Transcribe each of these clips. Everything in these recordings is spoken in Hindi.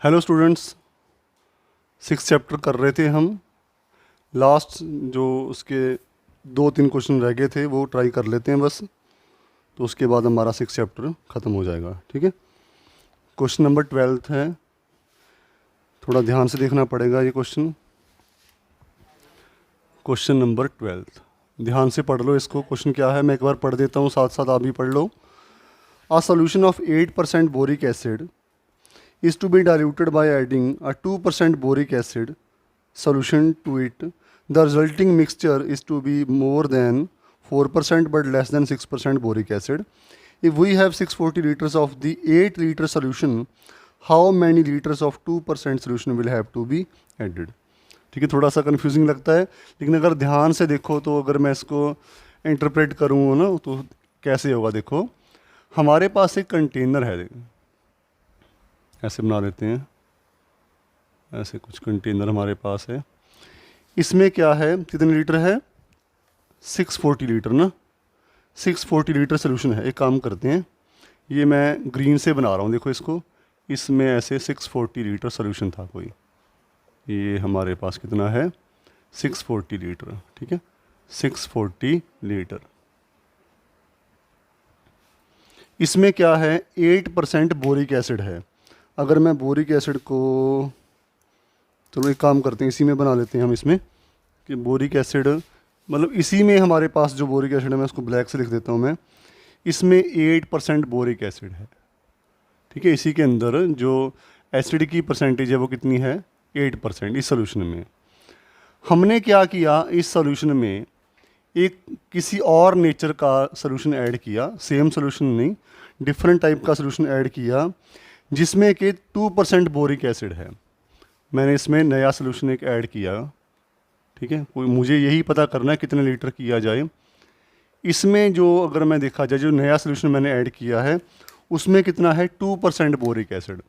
हेलो स्टूडेंट्स, 6 चैप्टर कर रहे थे हम। लास्ट जो उसके 2-3 क्वेश्चन रह गए थे वो ट्राई कर लेते हैं बस, तो उसके बाद हमारा 6 चैप्टर ख़त्म हो जाएगा। ठीक है, क्वेश्चन नंबर 12 है, थोड़ा ध्यान से देखना पड़ेगा ये क्वेश्चन। क्वेश्चन नंबर 12 ध्यान से पढ़ लो इसको। क्वेश्चन क्या है मैं एक बार पढ़ देता हूँ, साथ साथ आप भी पढ़ लो। A solution of 8% boric acid is to be diluted by adding a 2% boric acid solution to it. The resulting mixture is to be more than 4% but less than 6% boric acid. If we have 640 liters of the 8-liter solution, how many liters of 2% solution will have to be added? ठीक है, थोड़ा सा कंफ्यूजिंग लगता है, लेकिन अगर ध्यान से देखो तो अगर मैं इसको इंटरप्रेट करूँ ना तो कैसे होगा। देखो, हमारे पास एक कंटेनर है, ऐसे बना लेते हैं, ऐसे कुछ कंटेनर हमारे पास है। इसमें क्या है, कितने लीटर है? 640 लीटर ना, 640 लीटर सोल्यूशन है। एक काम करते हैं, ये मैं ग्रीन से बना रहा हूँ, देखो इसको। इसमें ऐसे 640 लीटर सोल्यूशन था कोई, ये हमारे पास कितना है? 640 लीटर। ठीक है, 640 लीटर। इसमें क्या है, 8% बोरिक एसिड है। अगर मैं बोरिक एसिड को, चलो एक काम करते हैं, इसी में बना लेते हैं हम इसमें कि बोरिक एसिड, मतलब इसी में हमारे पास जो बोरिक एसिड है, मैं उसको ब्लैक से लिख देता हूँ मैं। इसमें 8% बोरिक एसिड है। ठीक है, इसी के अंदर जो एसिड की परसेंटेज है वो कितनी है? 8% इस सोल्यूशन में। हमने क्या किया, इस सोल्यूशन में एक किसी और नेचर का सोल्यूशन ऐड किया, सेम सोल्यूशन नहीं, डिफरेंट टाइप का सोल्यूशन ऐड किया, जिसमें कि 2% बोरिक एसिड है। मैंने इसमें नया सोल्यूशन एक ऐड किया। ठीक है, कोई मुझे यही पता करना है कितने लीटर किया जाए। इसमें जो अगर मैं देखा जाए, जो नया सोल्यूशन मैंने ऐड किया है उसमें कितना है? 2% बोरिक एसिड।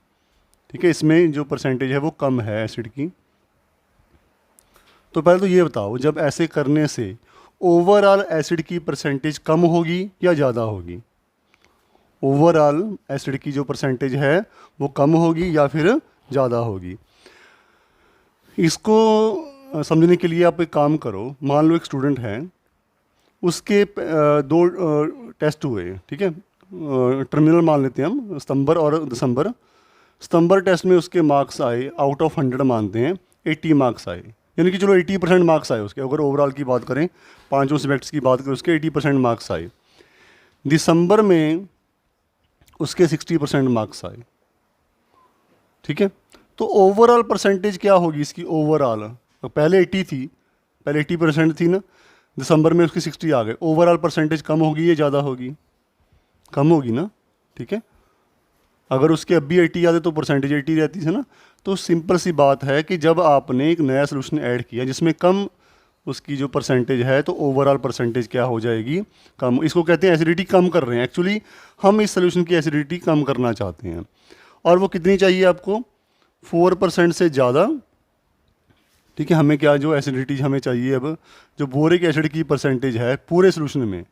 ठीक है, इसमें जो परसेंटेज है वो कम है एसिड की। तो पहले तो ये बताओ, जब ऐसे करने से ओवरऑल एसिड की परसेंटेज कम होगी या ज़्यादा होगी? ओवरऑल एसिड की जो परसेंटेज है वो कम होगी या फिर ज़्यादा होगी? इसको समझने के लिए आप एक काम करो। मान लो एक स्टूडेंट है, उसके दो टेस्ट हुए। ठीक है, टर्मिनल मान लेते हैं हम, सितंबर और दिसंबर। सितंबर टेस्ट में उसके मार्क्स आए, आउट ऑफ 100 मानते हैं, 80 मार्क्स आए, यानी कि चलो 80% मार्क्स आए उसके। अगर ओवरऑल की बात करें, पांचों सब्जेक्ट्स की बात करें, उसके 80% मार्क्स आए। दिसंबर में उसके 60% मार्क्स आए। ठीक है, तो ओवरऑल परसेंटेज क्या होगी इसकी? ओवरऑल पहले 80 थी, पहले 80% थी ना, दिसंबर में उसकी 60 आ गए। ओवरऑल परसेंटेज कम होगी या ज़्यादा होगी? कम होगी ना। ठीक है, अगर उसके अब भी 80 आते तो परसेंटेज 80 रहती है ना। तो सिंपल सी बात है कि जब आपने एक नया सोल्यूशन ऐड किया जिसमें कम उसकी जो परसेंटेज है, तो ओवरऑल परसेंटेज क्या हो जाएगी? कम। इसको कहते हैं एसिडिटी कम कर रहे हैं। एक्चुअली हम इस सोल्यूशन की एसिडिटी कम करना चाहते हैं, और वो कितनी चाहिए आपको? 4% से ज़्यादा। ठीक है, हमें क्या, जो एसिडिटी हमें चाहिए अब, जो बोरिक एसिड की परसेंटेज है पूरे सोल्यूशन में,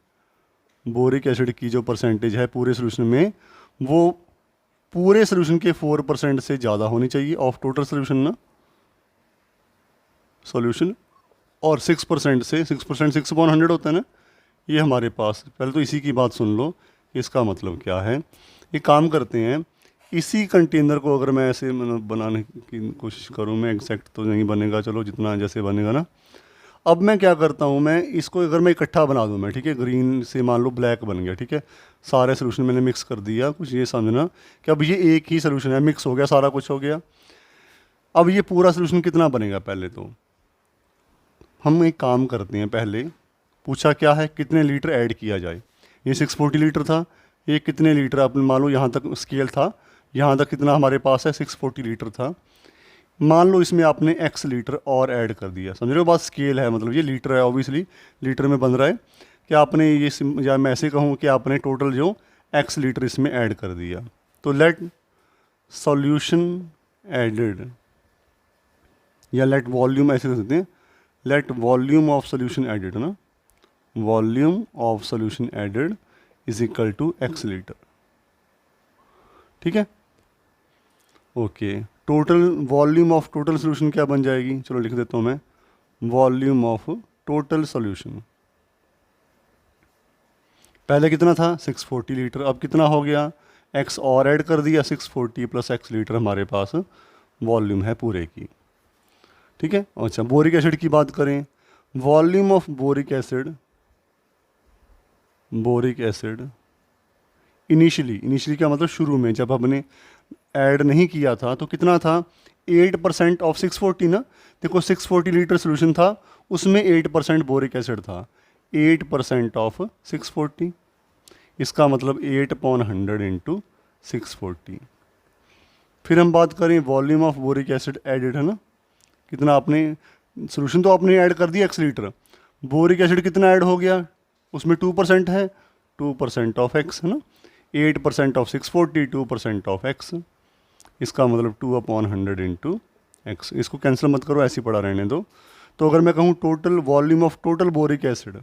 बोरिक एसिड की जो परसेंटेज है पूरे सोल्यूशन में, वो पूरे सोल्यूशन के 4% से ज़्यादा होनी चाहिए ऑफ टोटल सोल्यूशन ना, सॉल्यूशन। और 6% से, 6% 6/100 होता है ना, ये हमारे पास। पहले तो इसी की बात सुन लो, इसका मतलब क्या है। एक काम करते हैं, इसी कंटेनर को अगर मैं ऐसे मतलब बनाने की कोशिश करूँ, मैं एग्जैक्ट तो नहीं बनेगा, चलो जितना जैसे बनेगा ना। अब मैं क्या करता हूँ, मैं इसको अगर मैं इकट्ठा बना दूँ मैं, ठीक है, ग्रीन से मान लो ब्लैक बन गया। ठीक है, सारे सोल्यूशन मैंने मिक्स कर दिया। कुछ ये समझना कि अब ये एक ही सोल्यूशन है, मिक्स हो गया, सारा कुछ हो गया। अब ये पूरा सोल्यूशन कितना बनेगा? पहले तो हम एक काम करते हैं, पहले पूछा क्या है, कितने लीटर ऐड किया जाए। ये 640 लीटर था, ये कितने लीटर, आपने मान लो यहाँ तक स्केल था, यहाँ तक कितना हमारे पास है? 640 लीटर था। मान लो इसमें आपने x लीटर और ऐड कर दिया। समझ रहे हो बात? स्केल है, मतलब ये लीटर है, ऑब्वियसली लीटर में बन रहा है कि आपने ये या मैं ऐसे कहूँ कि आपने टोटल जो x लीटर इसमें ऐड कर दिया। तो लेट सॉल्यूशन एडेड, या लेट वॉल्यूम, ऐसे कर सकते हैं, let volume of solution added ना, volume of solution added is equal to x litre. ठीक है, okay. Total volume of total solution क्या बन जाएगी, चलो लिख देता हूँ मैं, वॉल्यूम ऑफ टोटल सोल्यूशन। पहले कितना था 640 लीटर, अब कितना हो गया, x और ऐड कर दिया, 640 प्लस x लीटर हमारे पास वॉल्यूम है पूरे की। ठीक है। अच्छा, बोरिक एसिड की बात करें, volume of boric acid initially का मतलब शुरू में जब हमने ऐड नहीं किया था तो कितना था, 8% ऑफ 640 ना। देखो 640 लीटर सोल्यूशन था, उसमें 8% बोरिक एसिड था, 8% ऑफ 640, इसका मतलब 8/100 इंटू 640। फिर हम बात करें volume of boric acid added है ना, कितना आपने सोल्यूशन तो आपने ऐड कर दिया x लीटर, बोरिक एसिड कितना ऐड हो गया, उसमें 2% है, 2% ऑफ x है ना, 8% ऑफ 640, 2% ऑफ x, इसका मतलब 2/100 इंटू एक्स। इसको कैंसिल मत करो, ऐसे ही पड़ा रहने दो। तो अगर मैं कहूँ total volume of total boric acid,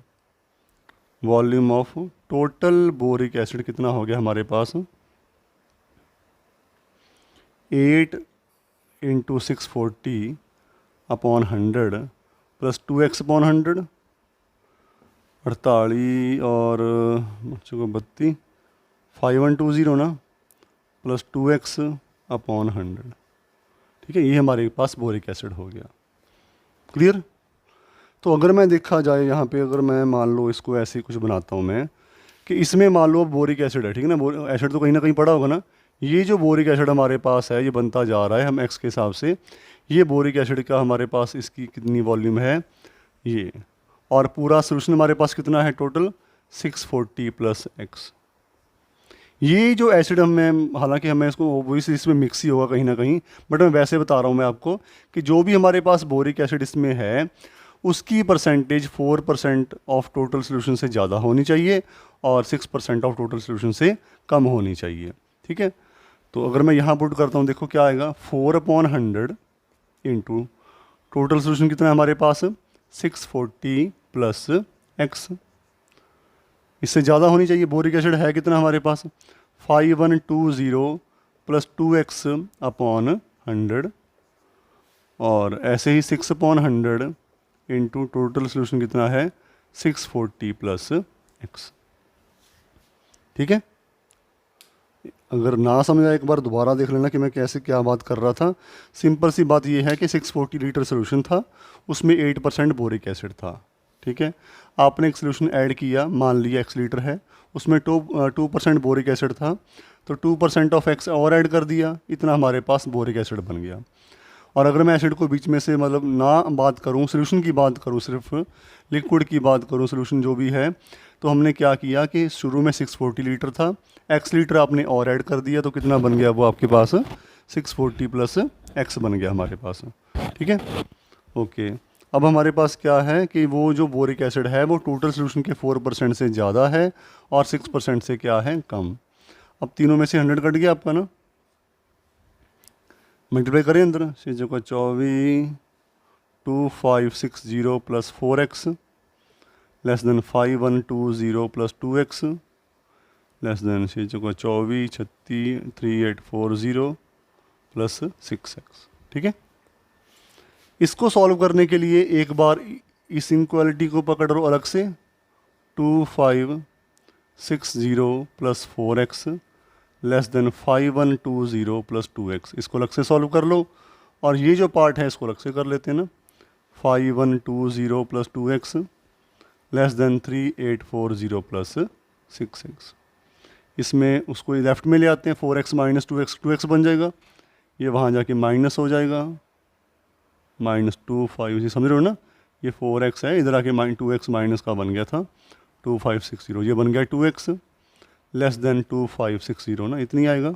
volume of total boric acid कितना हो गया हमारे पास, 8 इंटू 640/100 प्लस 2x/100, 48 और 32, 5120 ना, प्लस 2x/100। ठीक है, ये हमारे पास बोरिक एसिड हो गया। क्लियर। तो अगर मैं देखा जाए यहाँ पे, अगर मैं मान लो इसको ऐसे कुछ बनाता हूँ मैं, कि इसमें मान लो बोरिक एसिड है, ठीक है ना, एसिड तो कहीं ना कहीं पड़ा होगा ना, ये जो बोरिक एसिड हमारे पास है ये बनता जा रहा है, हम एक्स के हिसाब से, ये बोरिक एसिड का हमारे पास इसकी कितनी वॉल्यूम है ये, और पूरा सोल्यूशन हमारे पास कितना है टोटल 640 प्लस एक्स। ये जो एसिड हमें, हालांकि हमें इसको ओब्वियसली इसमें मिक्स ही होगा कहीं ना कहीं, बट मैं वैसे बता रहा हूँ मैं आपको कि जो भी हमारे पास बोरिक एसिड इसमें है उसकी परसेंटेज 4% ऑफ टोटल सोल्यूशन से ज़्यादा होनी चाहिए और 6% ऑफ टोटल सोल्यूशन से कम होनी चाहिए। ठीक है। तो अगर मैं यहाँ पुट करता हूँ, देखो क्या आएगा, 4/100 इंटू टोटल सोल्यूशन कितना है हमारे पास 640 प्लस एक्स, इससे ज़्यादा होनी चाहिए। बोरिक एसिड है कितना हमारे पास 5120 प्लस 2x/100, और ऐसे ही 6/100 इंटू टोटल सोल्यूशन कितना है 640 प्लस एक्स। ठीक है। अगर ना समझ आए एक बार दोबारा देख लेना कि मैं कैसे क्या बात कर रहा था। सिंपल सी बात ये है कि 640 लीटर सोल्यूशन था, उसमें 8% बोरिक एसिड था। ठीक है। आपने एक सोल्यूशन ऐड किया, मान लिया x लीटर है, उसमें 2% बोरिक एसिड था, तो 2% ऑफ x और ऐड कर दिया, इतना हमारे पास बोरिक एसिड बन गया। और अगर मैं एसिड को बीच में से मतलब ना बात करूं, सोल्यूशन की बात करूं, सिर्फ लिक्विड की बात करूं, सोल्यूशन जो भी है, तो हमने क्या किया कि शुरू में 640 लीटर था, x लीटर आपने और ऐड कर दिया, तो कितना बन गया वो आपके पास 640 प्लस x बन गया हमारे पास। ठीक है। ओके। अब हमारे पास क्या है कि वो जो बोरिक एसिड है वो टोटल सोल्यूशन के 4% से ज़्यादा है और 6% से क्या है कम। अब तीनों में से 100 कट गया आपका ना, मल्टीप्लाई करें अंदर से, जो 24 2560 plus 4x less than 5120 plus 2x less than से जो 24 36 3840 प्लस 6x। ठीक है। इसको सॉल्व करने के लिए एक बार इस इनक्वालिटी को पकड़ लो अलग से, 2560 plus 4x less than 5120 plus 2x, इसको अलग से सॉल्व कर लो, और ये जो पार्ट है इसको अलग से कर लेते हैं ना, 5120 plus 2x less than 3840 plus 6x। इसमें उसको लेफ्ट में ले आते हैं, 4x माइनस 2x बन जाएगा, ये वहाँ जाके माइनस हो जाएगा, -25, समझ रहे हो ना, ये 4x है, इधर आके 2x माइनस का बन गया था 2560, ये बन गया 2x लेस देन 2560 ना, इतनी आएगा,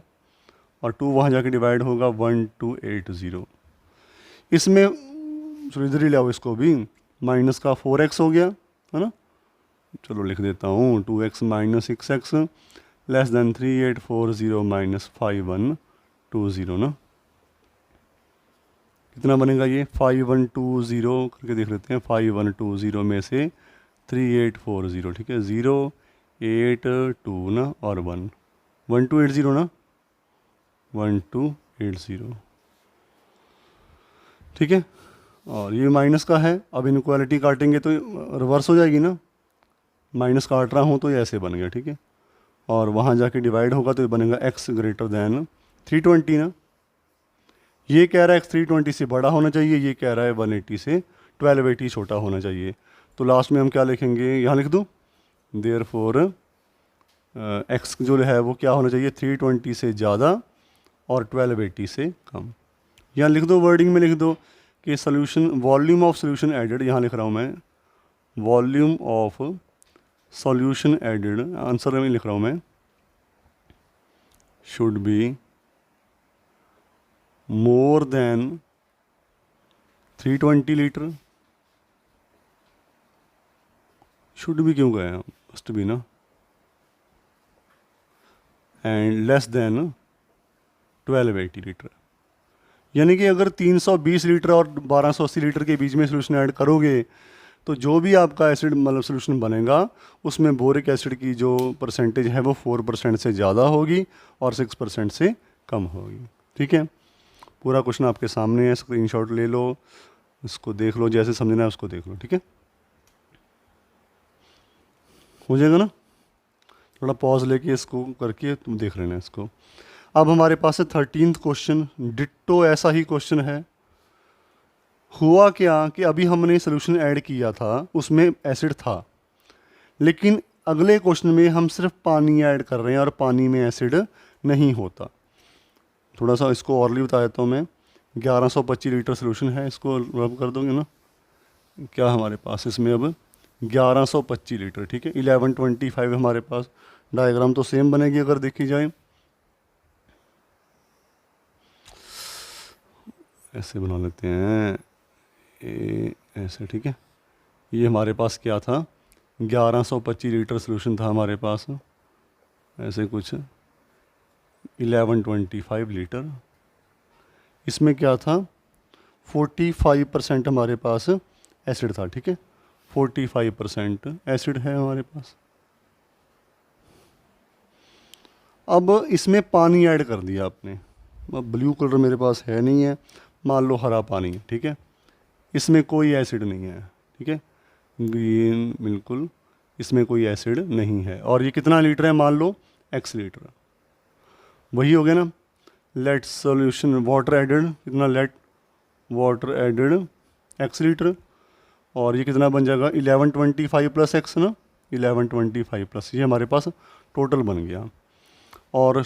और 2 वहाँ जाके डिवाइड होगा 1280। इसमें चलो इधर ही ले आओ इसको भी, माइनस का 4x हो गया है ना, चलो लिख देता हूँ 2x minus 6x less than 3840 minus 5120 ना, कितना बनेगा ये 5120 करके देख लेते हैं, 5120 में से 3840, ठीक है, 0 8 2 ना और 1 1280 ना, 1280, ठीक है। और ये माइनस का है, अब इनक्वालिटी काटेंगे तो रिवर्स हो जाएगी ना, माइनस काट रहा हूँ तो ये ऐसे बन गया, ठीक है। और वहाँ जाके डिवाइड होगा तो ये बनेगा x ग्रेटर दैन 320 ना। ये कह रहा है x 320 से बड़ा होना चाहिए, ये कह रहा है 180 से 1280 छोटा होना चाहिए। तो लास्ट में हम क्या लिखेंगे, यहाँ लिख दूँ, देयर फोर x जो है वो क्या होना चाहिए, 320 से ज़्यादा और 1280 से कम। यहाँ लिख दो, वर्डिंग में लिख दो कि solution, volume of solution added, यहाँ लिख रहा हूँ मैं volume of solution added, answer में लिख रहा हूँ मैं, should be more than 320 litre. Should be क्यों गए, मस्ट बी ना, एंड लेस देन 1280 लीटर। यानी कि अगर 320 लीटर और 1280 लीटर के बीच में सोल्यूशन ऐड करोगे तो जो भी आपका एसिड मतलब सोल्यूशन बनेगा उसमें बोरिक एसिड की जो परसेंटेज है वो 4% से ज़्यादा होगी और 6% से कम होगी। ठीक है, पूरा क्वेश्चन आपके सामने है, स्क्रीनशॉट ले लो, इसको देख लो, जैसे समझना है उसको देख लो। ठीक है, हो जाएगा ना, थोड़ा पॉज लेके इसको करके तुम देख लेना इसको। अब हमारे पास है 13th क्वेश्चन, डिट्टो ऐसा ही क्वेश्चन है। हुआ क्या कि अभी हमने सोल्यूशन ऐड किया था, उसमें एसिड था, लेकिन अगले क्वेश्चन में हम सिर्फ पानी ऐड कर रहे हैं और पानी में एसिड नहीं होता। थोड़ा सा इसको और बता देता हूँ मैं, 1125 लीटर सोल्यूशन है, इसको रब कर दोगे ना, क्या हमारे पास इसमें अब 1125 लीटर। ठीक है, 1125 हमारे पास, डायग्राम तो सेम बनेगी अगर देखी जाए, ऐसे बना लेते हैं ऐसे। ठीक है, ये हमारे पास क्या था, 1125 लीटर सोल्यूशन था हमारे पास, ऐसे कुछ 1125 लीटर। इसमें क्या था, 45% हमारे पास एसिड था। ठीक है, 45% एसिड है हमारे पास। अब इसमें पानी ऐड कर दिया आपने, अब ब्लू कलर मेरे पास है नहीं है, मान लो हरा पानी है। ठीक है, इसमें कोई एसिड नहीं है। ठीक है, ग्रीन, बिल्कुल इसमें कोई एसिड नहीं है। और ये कितना लीटर है, मान लो x लीटर, वही हो गया ना। लेट सॉल्यूशन वाटर एडेड, कितना, let water added x litre, और ये कितना बन जाएगा 1125 प्लस x ना, 1125 प्लस, ये हमारे पास टोटल बन गया। और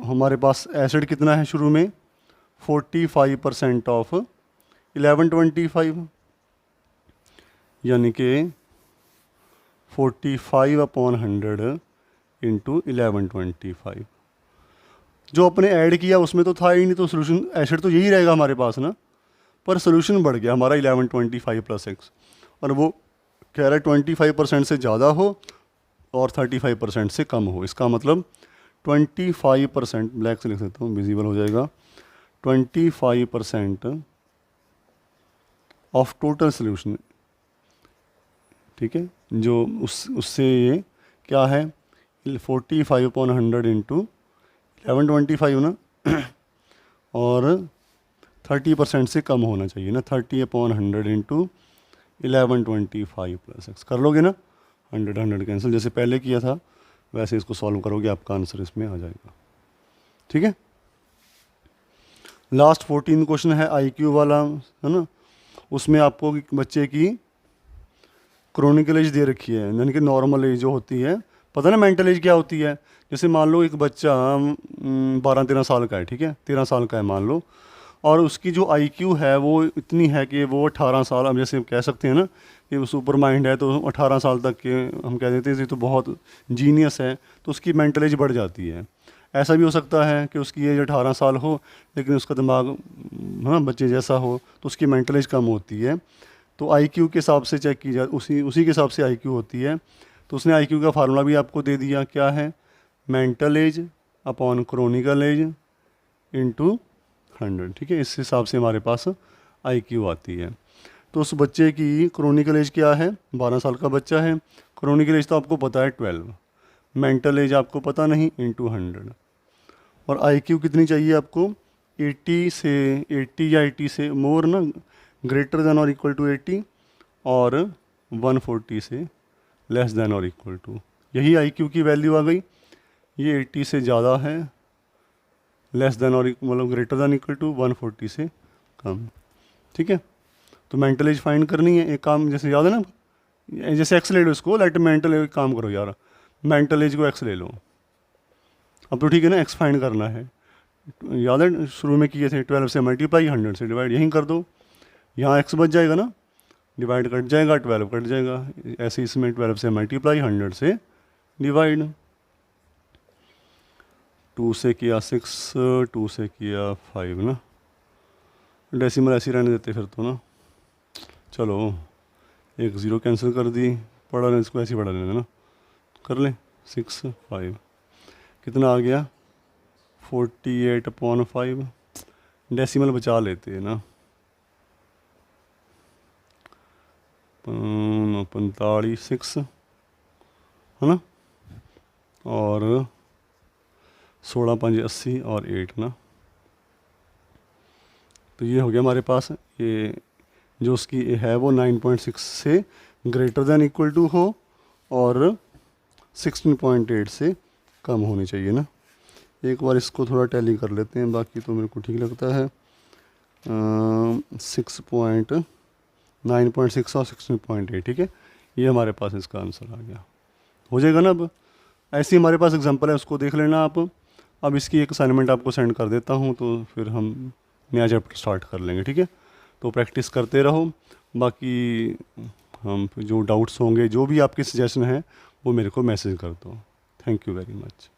हमारे पास एसिड कितना है शुरू में, 45% ऑफ 1125, यानी कि 45/100 इंटू 1125। जो अपने ऐड किया उसमें तो था ही नहीं, तो सोल्यूशन एसिड तो यही रहेगा हमारे पास ना, पर सोल्यूशन बढ़ गया हमारा 1125 प्लस x, और वो कह रहा है 25% से ज़्यादा हो और 35% से कम हो। इसका मतलब 25%, ब्लैक से लिख देता हूँ, विजिबल हो जाएगा, 25% ऑफ टोटल सोल्यूशन। ठीक है, जो उससे ये क्या है, 45/100 इंटू 1125 ना, और 30% से कम होना चाहिए ना, 30/100 इंटू 1125 प्लस x। कर लोगे ना, 100 कैंसिल, जैसे पहले किया था वैसे इसको सॉल्व करोगे, आपका आंसर इसमें आ जाएगा। ठीक है, लास्ट 14 क्वेश्चन है IQ वाला, है ना। उसमें आपको बच्चे की क्रोनिकल एज दे रखी है, यानी कि नॉर्मल एज जो होती है, पता ना मेंटल एज क्या होती है। जैसे मान लो एक बच्चा 12-13 साल का है, ठीक है, 13 साल का है मान लो, और उसकी जो IQ है वो इतनी है कि वो 18 साल, अब जैसे कह सकते हैं ना कि वो सुपर माइंड है, तो 18 साल तक के हम कह देते हैं ये तो बहुत जीनियस है, तो उसकी मेंटल एज बढ़ जाती है। ऐसा भी हो सकता है कि उसकी एज 18 साल हो लेकिन उसका दिमाग हाँ बच्चे जैसा हो, तो उसकी मेंटल एज कम होती है। तो IQ के हिसाब से चेक की जाए, उसी के हिसाब से IQ होती है। तो उसने IQ का फार्मूला भी आपको दे दिया, क्या है, mental age upon chronological age into 100। ठीक है, इस हिसाब से हमारे पास IQ आती है। तो उस बच्चे की क्रोनिकल एज क्या है, 12 साल का बच्चा है, क्रोनिकल एज तो आपको पता है 12, मेंटल एज आपको पता नहीं, इंटू 100, और IQ कितनी चाहिए आपको, 80 से 80 या 80 से मोर ना, ग्रेटर देन और इक्वल टू 80, और 140 से लेस देन और इक्वल टू, यही IQ की वैल्यू आ गई। ये 80 से ज़्यादा है, लेस देन और मतलब ग्रेटर देन इक्वल टू 140 से कम, ठीक है। तो मेंटल एज फाइंड करनी है। एक काम जैसे याद है ना, जैसे एक्स ले लो इसको, लेट मेंटल एक काम करो यार, मेंटल एज को एक्स ले लो। अब तो ठीक है ना, एक्स फाइंड करना है, याद है शुरू में किए थे, 12 से मल्टीप्लाई 100 से डिवाइड, यहीं कर दो। यहाँ एक्स बच जाएगा ना, डिवाइड कट जाएगा, 12 कट जाएगा, ऐसे इसमें 12 से मल्टीप्लाई 100 से डिवाइड। 2 से किया 6, 2 से किया 5 ना, डेसिमल ऐसे ही रहने देते फिर तो ना, चलो एक ज़ीरो कैंसिल कर दी, पढ़ा लें इसको, ऐसे ही पढ़ा लेना ना, कर लें 6 5, कितना आ गया 48/5, डेसिमल बचा लेते हैं ना, 45 है ना, और 16 5 80 और 8 ना। तो ये हो गया हमारे पास, ये जो उसकी है वो 9.6 से ग्रेटर देन इक्वल टू हो और 16.8 से कम होनी चाहिए ना। एक बार इसको थोड़ा टैली कर लेते हैं, बाकी तो मेरे को ठीक लगता है। 9.6 और 16.8, ठीक है, ये हमारे पास इसका आंसर आ गया, हो जाएगा ना। अब ऐसे हमारे पास एग्जांपल है, उसको देख लेना आप। अब इसकी एक असाइनमेंट आपको सेंड कर देता हूँ, तो फिर हम नया चैप्टर स्टार्ट कर लेंगे, ठीक है। तो प्रैक्टिस करते रहो, बाकी हम जो डाउट्स होंगे, जो भी आपके सजेशन हैं, वो मेरे को मैसेज कर दो। Thank you very much.